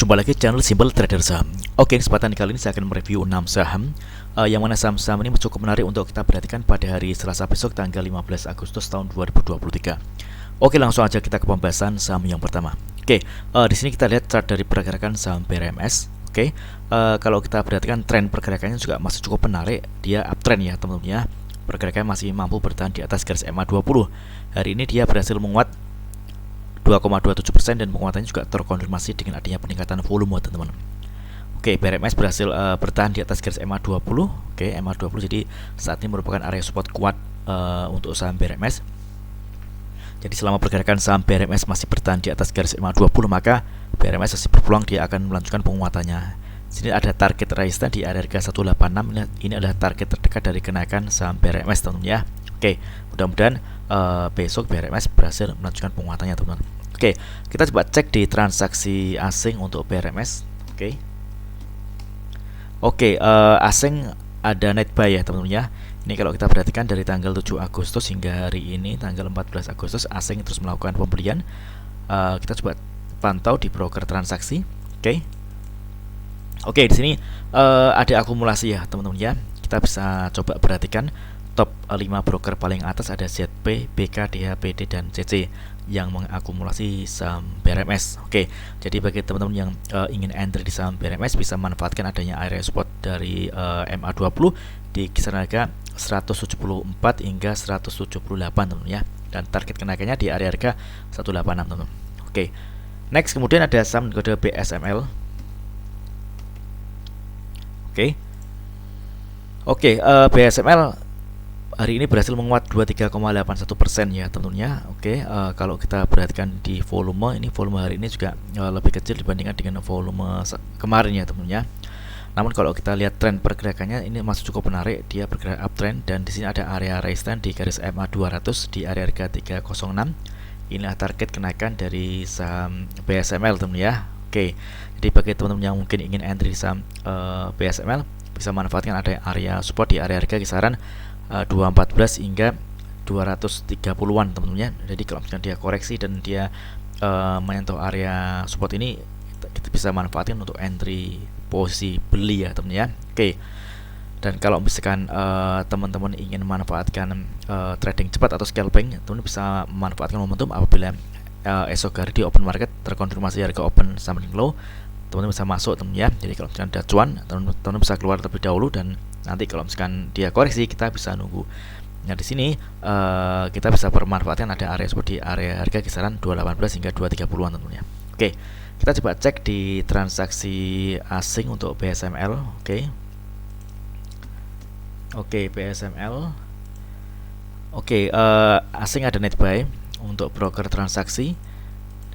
Jumpa lagi di channel Simple Trader Saham. Oke, kesempatan kali ini saya akan mereview 6 saham yang mana saham-saham ini cukup menarik untuk kita perhatikan pada hari Selasa besok tanggal 15 Agustus tahun 2023. Oke, langsung aja kita ke pembahasan saham yang pertama. Oke, di sini kita lihat chart dari pergerakan saham BRMS. Oke, kalau kita perhatikan tren pergerakannya juga masih cukup menarik, dia uptrend ya teman-teman ya. Pergerakannya masih mampu bertahan di atas garis EMA 20. Hari ini dia berhasil menguat 2,27% dan penguatannya juga terkonfirmasi dengan adanya peningkatan volume teman-teman. Oke, BRMS berhasil bertahan di atas garis EMA 20. Oke, EMA 20 jadi saat ini merupakan area support kuat untuk saham BRMS. Jadi selama pergerakan saham BRMS masih bertahan di atas garis EMA 20, maka BRMS masih berpeluang dia akan melanjutkan penguatannya. Sini ada target resistance di area harga 186. Ini adalah target terdekat dari kenaikan saham BRMS teman-teman ya. Oke, mudah-mudahan besok BRMS berhasil melanjutkan penguatannya teman-teman. Oke, kita coba cek di transaksi asing untuk BRMS. Oke, asing ada net buy ya teman-teman ya. Ini kalau kita perhatikan dari tanggal 7 Agustus hingga hari ini tanggal 14 Agustus asing terus melakukan pembelian. Kita coba pantau di broker transaksi. Oke, di sini ada akumulasi ya teman-teman ya. Kita bisa coba perhatikan top 5 broker paling atas ada ZP, BK, DHPD dan CC yang mengakumulasi saham BRMS. Oke, jadi bagi teman-teman yang ingin entry di saham BRMS bisa manfaatkan adanya area support dari MA20 di kisaran harga 174 hingga 178 teman-teman ya. Dan target kenaikannya di area harga 186 teman-teman. Oke. Next kemudian ada saham kode BSML. Oke, BSML hari ini berhasil menguat 23,81% ya tentunya. Oke, kalau kita perhatikan di volume, ini volume hari ini juga lebih kecil dibandingkan dengan volume kemarin ya tentunya. Namun kalau kita lihat tren pergerakannya ini masih cukup menarik, dia bergerak uptrend dan di sini ada area resistance di garis EMA 200 di area harga 306. Inilah target kenaikan dari saham BSML teman ya. Oke, jadi bagi teman-teman yang mungkin ingin entry saham BSML bisa manfaatkan ada area support di area harga kisaran 214 hingga 230-an teman-teman ya. Jadi kalau misalnya dia koreksi dan dia menyentuh area support ini, kita bisa manfaatkan untuk entry posisi beli ya teman-teman ya. Oke. Dan kalau misalkan teman-teman ingin memanfaatkan trading cepat atau scalping, teman-teman bisa memanfaatkan momentum apabila esok hari di open market terkonfirmasi harga open something low, teman-teman bisa masuk teman-teman ya. Jadi kalau misalkan ada cuan, teman-teman bisa keluar terlebih dahulu dan nanti kalau misalkan dia koreksi kita bisa nunggu. Nah di sini kita bisa bermanfaatkan ada area seperti area harga kisaran 218 hingga 230-an tentunya. Oke, kita coba cek di transaksi asing untuk BSML. Oke, BSML. Oke, asing ada net buy untuk broker transaksi.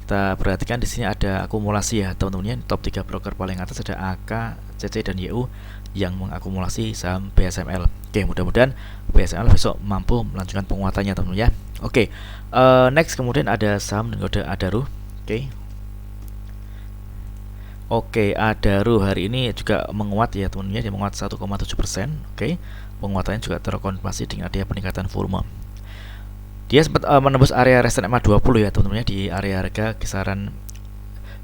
Kita perhatikan di sini ada akumulasi ya teman-teman ya. Top 3 broker paling atas ada AK, CC dan YU yang mengakumulasi saham BSML. Oke, mudah-mudahan BSML besok mampu melanjutkan penguatannya teman-teman ya. Oke, next kemudian ada saham dengan kode Adaro. Oke, Adaro hari ini juga menguat ya teman-teman ya, dia menguat 1,7%. Oke, penguatannya juga terkonfirmasi dengan adanya peningkatan volume. Dia sempat menembus area resistance EMA 20 ya teman-teman ya, di area harga kisaran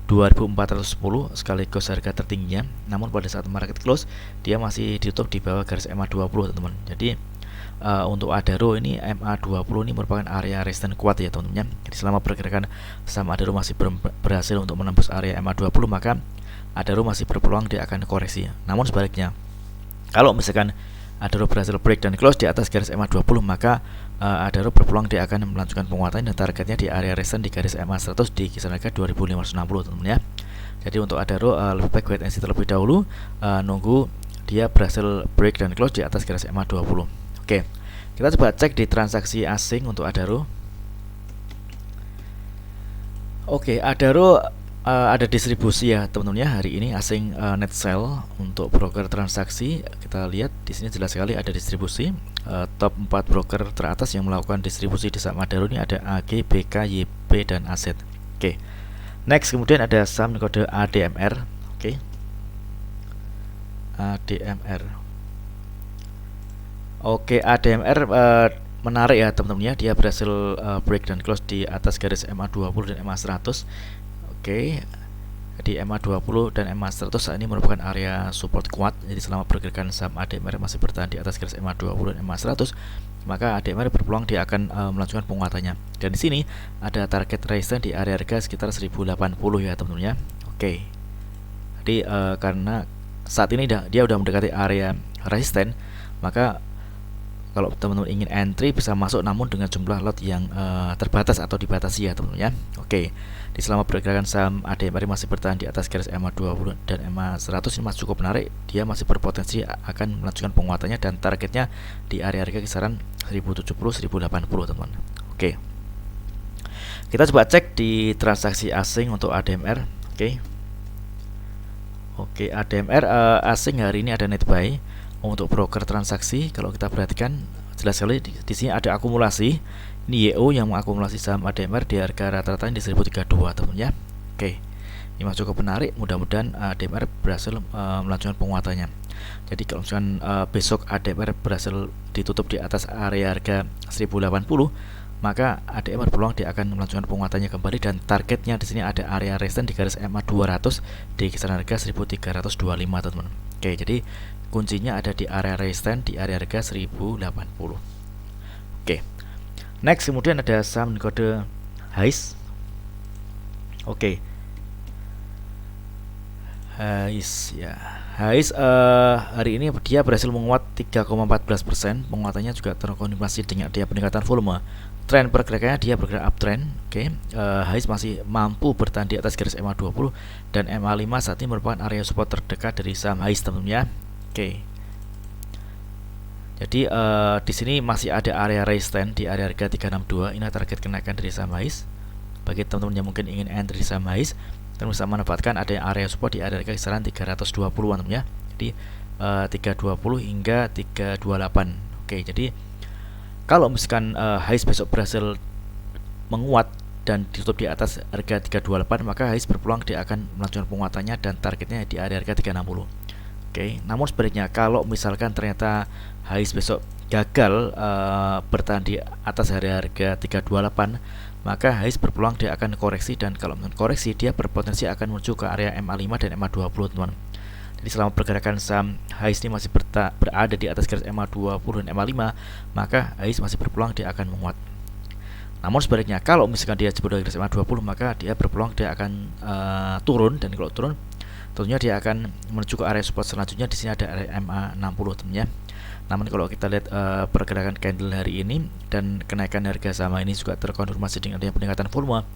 2410 sekaligus harga tertingginya. Namun pada saat market close dia masih ditutup di bawah garis EMA 20 teman-teman. Jadi untuk Adaro ini EMA 20 ini merupakan area resistance kuat ya teman-teman. Jadi selama pergerakan saham Adaro masih berhasil untuk menembus area EMA 20, maka Adaro masih berpeluang dia akan koreksi. Namun sebaliknya, kalau misalkan Adaro berhasil break dan close di atas garis EMA 20, maka Adaro berpeluang dia akan melanjutkan penguatan dan targetnya di area resistance di garis EMA 100 di kisaran harga 2560 teman-teman ya. Jadi untuk Adaro lebih baik wait and see terlebih dahulu, nunggu dia berhasil break dan close di atas garis EMA 20. Oke, kita coba cek di transaksi asing untuk Adaro. Oke, Adaro ada distribusi ya teman-teman ya hari ini asing net sell untuk broker transaksi. Kita lihat di sini jelas sekali ada distribusi. Top 4 broker teratas yang melakukan distribusi di saham Adaro ini ada AG, BK, YP dan Aset. Oke. Next kemudian ada saham kode ADMR. ADMR. Oke, ADMR menarik ya teman-teman ya. Dia berhasil break dan close di atas garis MA 20 dan MA 100. Oke. Jadi MA20 dan MA100 saat ini merupakan area support kuat. Jadi selama pergerakan saham ADMR masih bertahan di atas garis MA20 dan MA100, maka ADMR berpeluang dia akan melanjutkan penguatannya. Dan di sini ada target resistance di area harga sekitar 1080 ya teman-teman ya. Oke. Jadi karena saat ini dia udah mendekati area resisten, maka kalau teman-teman ingin entry bisa masuk, namun dengan jumlah lot yang terbatas atau dibatasi ya teman-teman ya. Oke. Di selama pergerakan saham ADMR masih bertahan di atas garis MA20 dan MA100 ini masih cukup menarik. Dia masih berpotensi akan melanjutkan penguatannya dan targetnya di area harga kisaran 1070-1080 teman-teman. Oke. Kita coba cek di transaksi asing untuk ADMR. Oke, ADMR asing hari ini ada net buy. Untuk broker transaksi, kalau kita perhatikan jelas sekali di sini ada akumulasi. Ini YO yang mengakumulasi saham ADMR di harga rata-rata di 1032 teman ya. Oke, ini masih cukup menarik. Mudah-mudahan ADMR berhasil melanjutkan penguatannya. Jadi kalau misalkan besok ADMR berhasil ditutup di atas area harga 1080, maka ADMR berpeluang dia akan melanjutkan penguatannya kembali, dan targetnya di sini ada area resistance di garis MA200 di kisaran harga 1325 teman-teman. Oke, jadi kuncinya ada di area resistance di area harga 1080. Oke. Next, kemudian ada saham kode HAIS. Oke. HAIS ya. HAIS hari ini dia berhasil menguat 3,14%. Penguatannya juga terkonfirmasi dengan dia peningkatan volume. Tren pergerakannya dia bergerak uptrend. Oke. HAIS masih mampu bertahan di atas garis MA20 dan MA5 saat ini merupakan area support terdekat dari saham HAIS teman-teman ya. Oke. Jadi di sini masih ada area resistance di area harga 362. Ini target kenaikan dari saham HAIS. Bagi teman-teman yang mungkin ingin entry di saham HAIS, teman bisa manfaatkan ada area support di area harga kisaran 320-an teman ya. Jadi 320 hingga 328. Oke, jadi kalau misalkan HAIS besok berhasil menguat dan ditutup di atas harga 328, maka HAIS berpeluang dia akan melanjutkan penguatannya dan targetnya di area harga 360. Oke, namun sebaliknya kalau misalkan ternyata HAIS besok gagal bertahan di atas harga 328, maka HAIS berpeluang dia akan koreksi, dan kalau koreksi dia berpotensi akan menuju ke area MA5 dan MA20 teman. Jadi selama pergerakan saham HAIS ini masih berada di atas garis MA20 dan MA5, maka HAIS masih berpeluang dia akan menguat. Namun sebaliknya kalau misalkan dia jebol dari garis MA20, maka dia berpeluang dia akan turun, dan kalau turun tentunya dia akan menuju ke area support selanjutnya. Di sini ada area MA60 teman ya. Namun kalau kita lihat pergerakan candle hari ini dan kenaikan harga saham ini juga terkonfirmasi dengan adanya peningkatan volume,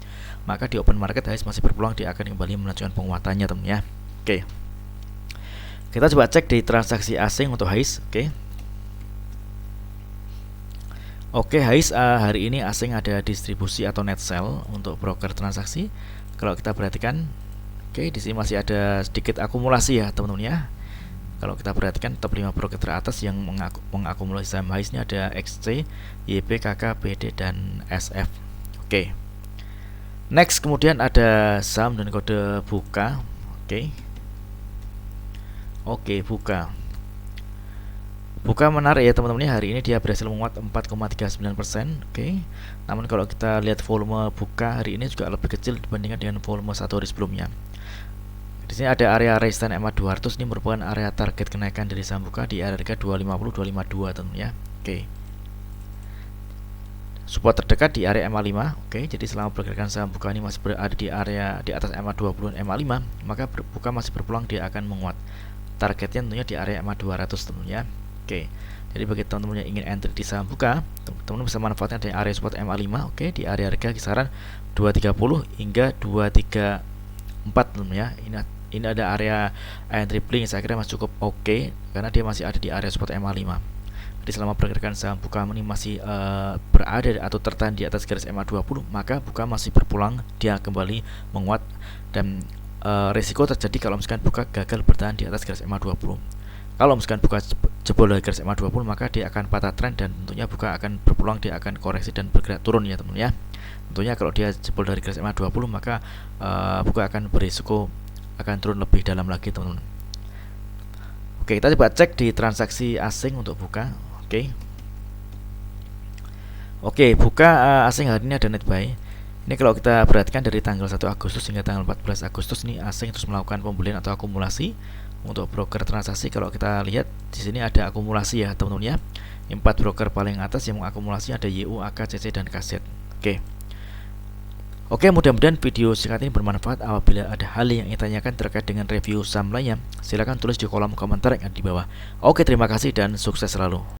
maka di open market HAIS masih berpeluang dia akan kembali melanjutkan penguatannya teman ya. Oke. Kita coba cek di transaksi asing untuk HAIS. Oke, HAIS hari ini asing ada distribusi atau net sell untuk broker transaksi. Kalau kita perhatikan, oke, di sini masih ada sedikit akumulasi ya teman-teman ya. Kalau kita perhatikan top 5 broker teratas yang mengakumulasi saham HAIS ini ada XC, YP, KK, BD, dan SF. Oke. Next, kemudian ada saham dan kode BUKA. Oke, BUKA. BUKA menarik ya teman-teman ya. Hari ini dia berhasil menguat 4,39%. Oke. Namun kalau kita lihat volume BUKA hari ini juga lebih kecil dibandingkan dengan volume satu hari sebelumnya. Di sini ada area resistance MA200, ini merupakan area target kenaikan dari saham BUKA di area harga 250-252 teman ya. Oke. Support terdekat di area MA5. Oke, jadi selama pergerakan saham BUKA ini masih berada di area di atas MA20 dan MA5, maka BUKA masih berpeluang dia akan menguat. Targetnya tentunya di area MA200 teman ya. Oke. Jadi bagi teman-teman yang ingin entry di saham BUKA, teman-teman bisa manfaatkan dari area support MA5. Oke, di area harga kisaran 230 hingga 234 teman ya. Ini ada area entry point yang saya kira masih cukup oke, karena dia masih ada di area support MA5. Jadi selama pergerakan saham BUKA ini masih berada atau tertahan di atas garis MA20, maka BUKA masih berpulang dia kembali menguat, dan resiko terjadi kalau misalkan BUKA gagal bertahan di atas garis MA20. Kalau misalkan BUKA jebol dari garis MA20, maka dia akan patah tren, dan tentunya BUKA akan berpulang dia akan koreksi dan bergerak turun ya teman ya. Tentunya kalau dia jebol dari garis MA20, maka BUKA akan berisiko akan turun lebih dalam lagi teman-teman. Oke, kita coba cek di transaksi asing untuk BUKA. Oke, BUKA asing hari ini ada net buy. Ini kalau kita perhatikan dari tanggal 1 Agustus hingga tanggal 14 Agustus ini asing terus melakukan pembelian atau akumulasi. Untuk broker transaksi kalau kita lihat di sini ada akumulasi ya teman-teman ya. 4 broker paling atas yang mengakumulasi ada YU, AK, CC dan KZ. Oke, mudah-mudahan video singkat ini bermanfaat. Apabila ada hal yang ingin tanyakan terkait dengan review saham lainnya, silakan tulis di kolom komentar yang ada di bawah. Oke, terima kasih dan sukses selalu.